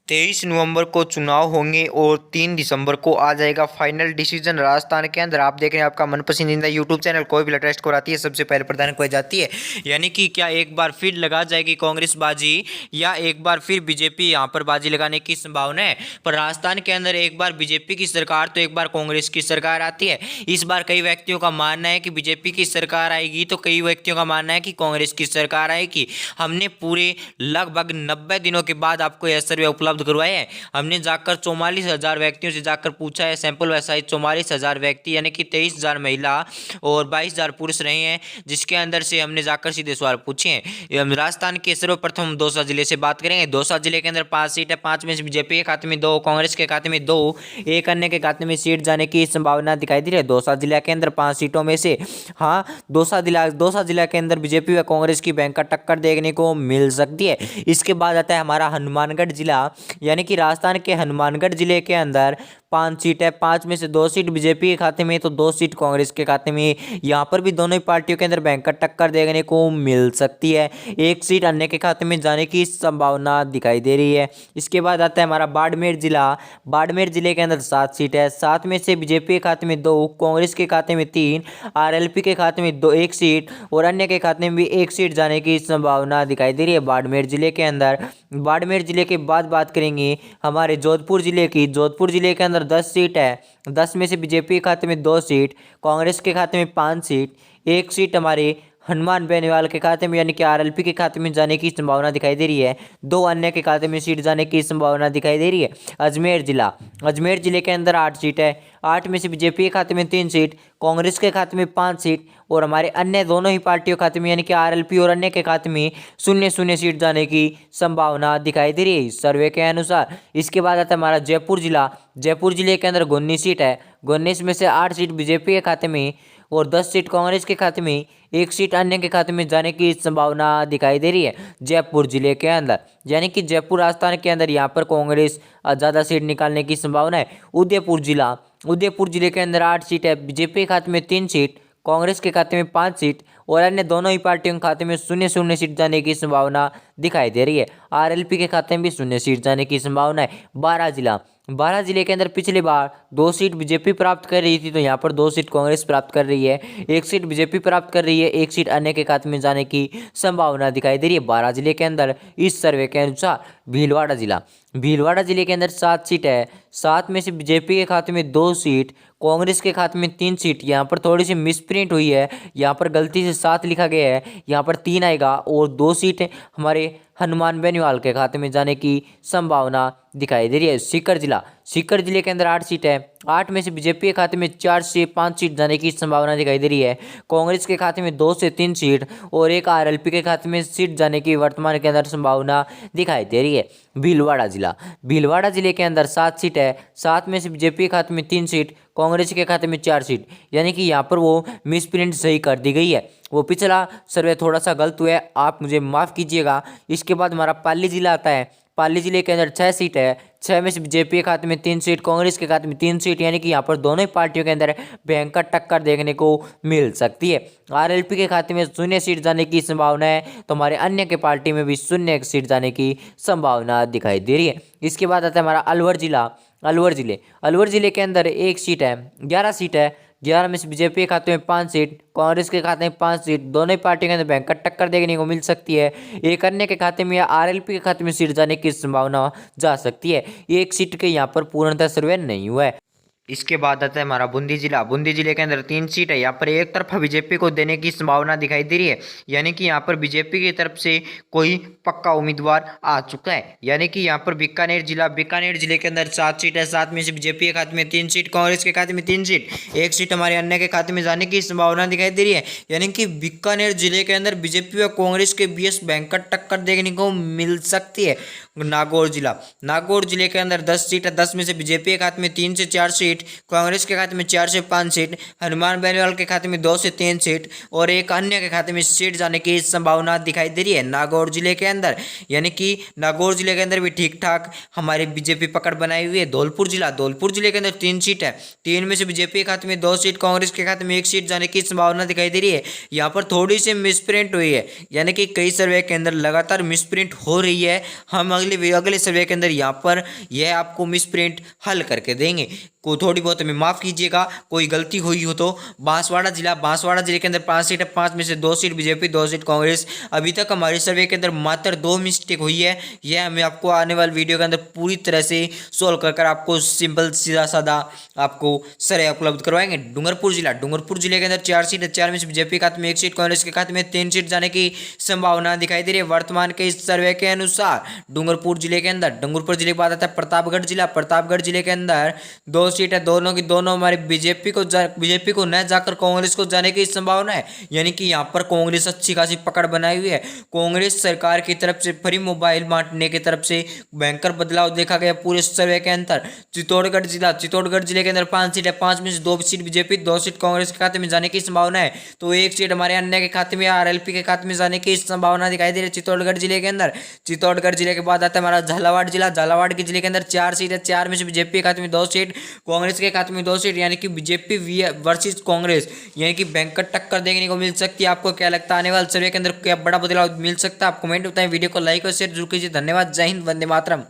23 नवंबर को चुनाव होंगे और 3 दिसंबर को आ जाएगा फाइनल डिसीजन राजस्थान के अंदर। आप देख रहे हैं आपका मन पसंदीदा यूट्यूब चैनल कोई भी लेटेस्ट को आती है सबसे पहले प्रदान की जाती है। यानी कि क्या एक बार फिर लगा जाएगी कांग्रेस बाजी या एक बार फिर बीजेपी यहाँ पर बाजी लगाने की संभावना है। पर राजस्थान के अंदर एक बार बीजेपी की सरकार तो एक बार कांग्रेस की सरकार आती है। इस बार कई व्यक्तियों का मानना है कि बीजेपी की सरकार आएगी तो कई व्यक्तियों का मानना है कि कांग्रेस की सरकार आएगी। हमने पूरे लगभग 90 दिनों के बाद आपको यह सर्वे उपलब्ध करवाए हैं। हमने जाकर 44,000 व्यक्तियों से जाकर पूछा है। सैंपल वैसा 44,000 व्यक्ति यानी कि 23,000 महिला और 22,000 पुरुष रहे हैं, जिसके अंदर से हमने जाकर सीधे सवाल पूछे हैं। राजस्थान के सर्वप्रथम दौसा जिले से बात करेंगे। दौसा जिले के अंदर 5 सीट है, 5 में से बीजेपी के खाते में 2, कांग्रेस के खाते में 2, एक अन्य के खाते में सीट जाने की संभावना दिखाई दे रही है। दौसा जिला के अंदर 5 सीटों में से दौसा जिला के अंदर बीजेपी व कांग्रेस की भयंकर टक्कर देखने को मिल सकती है। इसके बाद आता है हमारा हनुमानगढ़ जिला, यानी कि राजस्थान के हनुमानगढ़ जिले के अंदर 5 सीट है, 5 में से 2 सीट बीजेपी के खाते में तो 2 सीट कांग्रेस के खाते में। यहाँ पर भी दोनों ही पार्टियों के अंदर भयंकर टक्कर देखने को मिल सकती है। एक सीट अन्य के खाते में जाने की संभावना दिखाई दे रही है। इसके बाद आता है हमारा बाड़मेर जिला। बाड़मेर जिले के अंदर 7 सीट है, 7 में से बीजेपी के खाते में 2, कांग्रेस के खाते में 3, आरएलपी के खाते में 2 1 सीट और अन्य के खाते में भी 1 सीट जाने की संभावना दिखाई दे रही है बाड़मेर जिले के अंदर। बाड़मेर जिले के बाद बात करेंगे हमारे जोधपुर जिले की। जोधपुर जिले के अंदर 10 सीट है, 10 में से बीजेपी के खाते में 2 सीट, कांग्रेस के खाते में 5 सीट, 1 सीट हमारे हनुमान बेनीवाल के खाते में यानी कि आरएलपी के खाते में जाने की संभावना दिखाई दे रही है। 2 अन्य के खाते में सीट जाने की संभावना दिखाई दे रही है। अजमेर जिला, अजमेर जिले के अंदर 8 सीट है, 8 में से बीजेपी के खाते में 3 सीट, कांग्रेस के खाते में 5 सीट और हमारे अन्य दोनों ही पार्टियों के खाते में यानी कि आरएलपी और अन्य के खाते में 0-0 सीट जाने की संभावना दिखाई दे रही है इस सर्वे के अनुसार। इसके बाद आता है हमारा जयपुर जिला। जयपुर जिले के अंदर 19 सीट है, 19 में से 8 सीट बीजेपी के खाते में और 10 सीट कांग्रेस के खाते में, 1 सीट अन्य के खाते में जाने की संभावना दिखाई दे रही है जयपुर जिले के अंदर। यानी कि जयपुर राजस्थान के अंदर यहाँ पर कांग्रेस ज़्यादा सीट निकालने की संभावना है। उदयपुर जिला, उदयपुर जिले के अंदर 8 सीट है, बीजेपी के खाते में 3 सीट, कांग्रेस के खाते में 5 सीट और अन्य दोनों ही पार्टियों के खाते में 0-0 सीट जाने की संभावना दिखाई दे रही है। आरएलपी के खाते में भी 0 सीट जाने की संभावना है। बारां जिला, बारां जिले के अंदर पिछली बार 2 सीट बीजेपी प्राप्त कर रही थी तो यहाँ पर 2 सीट कांग्रेस प्राप्त कर रही है, 1 सीट बीजेपी प्राप्त कर रही है, 1 सीट अन्य के खाते में जाने की संभावना दिखाई दे रही है बारां जिले के अंदर इस सर्वे के अनुसार। भीलवाड़ा जिला, भीलवाड़ा जिले के अंदर 7 सीट है, 7 में से बीजेपी के खाते में 2 सीट, कांग्रेस के खाते में 3 सीट। यहाँ पर थोड़ी सी मिसप्रिंट हुई है, यहाँ पर गलती से 7 लिखा गया है, यहाँ पर 3 आएगा और 2 सीट हमारे हनुमान बेनीवाल के खाते में जाने की संभावना दिखाई दे रही है। सीकर जिला, सीकर जिले के अंदर 8 सीट है, 8 में से बीजेपी के खाते में 4 से 5 सीट जाने की संभावना दिखाई दे रही है, कांग्रेस के खाते में 2 से 3 सीट और एक आरएलपी के खाते में सीट जाने की वर्तमान के अंदर संभावना दिखाई दे रही है। भीलवाड़ा जिला, भीलवाड़ा जिले के अंदर 7 सीट है, 7 में से बीजेपी के खाते में 3 सीट, कांग्रेस के खाते में 4 सीट। यानी कि यहाँ पर वो मिसप्रिंट सही कर दी गई है, वो पिछला सर्वे थोड़ा सा गलत हुआ है, आप मुझे माफ़ कीजिएगा। इसके बाद हमारा पाली जिला आता है। पाली जिले के अंदर 6 सीट है, 6 में से बीजेपी के खाते में 3 सीट, कांग्रेस के खाते में 3 सीट। यानी कि यहाँ पर दोनों ही पार्टियों के अंदर भयंकर टक्कर देखने को मिल सकती है। आरएलपी के खाते में 0 सीट जाने की संभावना है तो हमारे अन्य के पार्टी में भी 0 सीट जाने की संभावना दिखाई दे रही है। इसके बाद आता है हमारा अलवर जिला। अलवर जिले के अंदर 1 सीट है, 11 सीट है, 11 में से बीजेपी के खाते में 5 सीट, कांग्रेस के खाते में 5 सीट। दोनों ही पार्टियों के अंदर भयंकर टक्कर देखने को मिल सकती है। एक अन्य के खाते में या आरएलपी के खाते में सीट जाने की संभावना जा सकती है। 1 सीट के यहाँ पर पूर्णतः सर्वे नहीं हुआ है। इसके बाद आता है हमारा बूंदी जिला। बूंदी जिले के अंदर 3 सीट है, यहाँ पर एक तरफा बीजेपी को देने की संभावना दिखाई दे रही है। यानी कि यहाँ पर बीजेपी की तरफ से कोई पक्का उम्मीदवार आ चुका है। यानी कि यहाँ पर बीकानेर जिला, बीकानेर जिले के अंदर 7 सीट है, 7 में से बीजेपी के खाते में 3 सीट, कांग्रेस के खाते में 3 सीट, 1 सीट हमारे अन्य के खाते में जाने की संभावना दिखाई दे रही है। यानी कि बीकानेर जिले के अंदर बीजेपी व कांग्रेस के बीच भयंकर टक्कर देखने को मिल सकती है। नागौर जिला, नागौर जिले के अंदर 10 सीट है, 10 में से बीजेपी के खाते में 3 से 4 सीट, सीट, कांग्रेस के खाते में 4 से 5 सीट, हनुमान बेनीवाल के खाते में 2 से 3 सीट और एक अन्य के खाते में सीट जाने की संभावना दिखाई दे रही है नागौर जिले के अंदर। यानी कि नागौर जिले के अंदर भी ठीक ठाक हमारी बीजेपी पकड़ बनाई हुई है। धौलपुर जिले के अंदर 3 सीट है, 3 में से बीजेपी के खाते में 2 सीट, कांग्रेस के खाते में 1 सीट जाने की संभावना दिखाई दे रही है। यहाँ पर थोड़ी सी मिसप्रिंट हुई है, यानी कि कई सर्वे के अंदर लगातार मिसप्रिंट हो रही है। हम अगले सर्वे के अंदर यहाँ पर यह आपको मिसप्रिंट हल करके देंगे। को थोड़ी बहुत हमें माफ़ कीजिएगा, कोई गलती हुई हो तो। बांसवाड़ा जिले के अंदर 5 सीट है, 5 में से 2 सीट बीजेपी, 2 सीट कांग्रेस। अभी तक हमारे सर्वे के अंदर मात्र 2 मिस्टेक हुई है, यह हमें आपको आने वाले वीडियो के अंदर पूरी तरह से सोल्व कर आपको सिंपल सीधा साधा आपको सर्वे उपलब्ध करवाएंगे। डूंगरपुर जिले के अंदर 4 सीट है, 4 में से बीजेपी के खाते में 1 सीट, कांग्रेस के खाते में 3 सीट जाने की संभावना दिखाई दे रही है वर्तमान के इस सर्वे के अनुसार। डूंगरपुर जिले के बाद आता है प्रतापगढ़ जिले के अंदर 2 सीट है, दोनों की दोनों हमारे बीजेपी को न जाकर कांग्रेस को जाने की संभावना है। यानी कि यहाँ पर कांग्रेस अच्छी खासी पकड़ बनाई हुई है। कांग्रेस सरकार की तरफ से फ्री मोबाइल बांटने की तरफ से भयंकर बदलाव देखा गया पूरे सर्वे के अंदर। चित्तौड़गढ़ जिले के अंदर 5 सीट है, 5 में से 2 सीट बीजेपी, 2 सीट कांग्रेस के खाते में जाने की संभावना है, तो 1 सीट हमारे अन्य के खाते में आरएलपी के खाते में जाने की संभावना दिखाई दे रही है चित्तौड़गढ़ जिले के अंदर। चित्तौड़गढ़ जिले के बाद आता है हमारा झालावाड़ जिले के अंदर 4 सीट है, 4 में से बीजेपी के खाते में 2 सीट, कांग्रेस के खाते में 2 सीट। यानी कि बीजेपी वर्सेस कांग्रेस, यानी कि भयंकर टक्कर देखने को मिल सकती है। आपको क्या लगता है आने वाले सर्वे के अंदर क्या बड़ा बदलाव मिल सकता है? आप कमेंट बताएं, वीडियो को लाइक और शेयर जरूर कीजिए। धन्यवाद, जय हिंद, वंदे मातरम।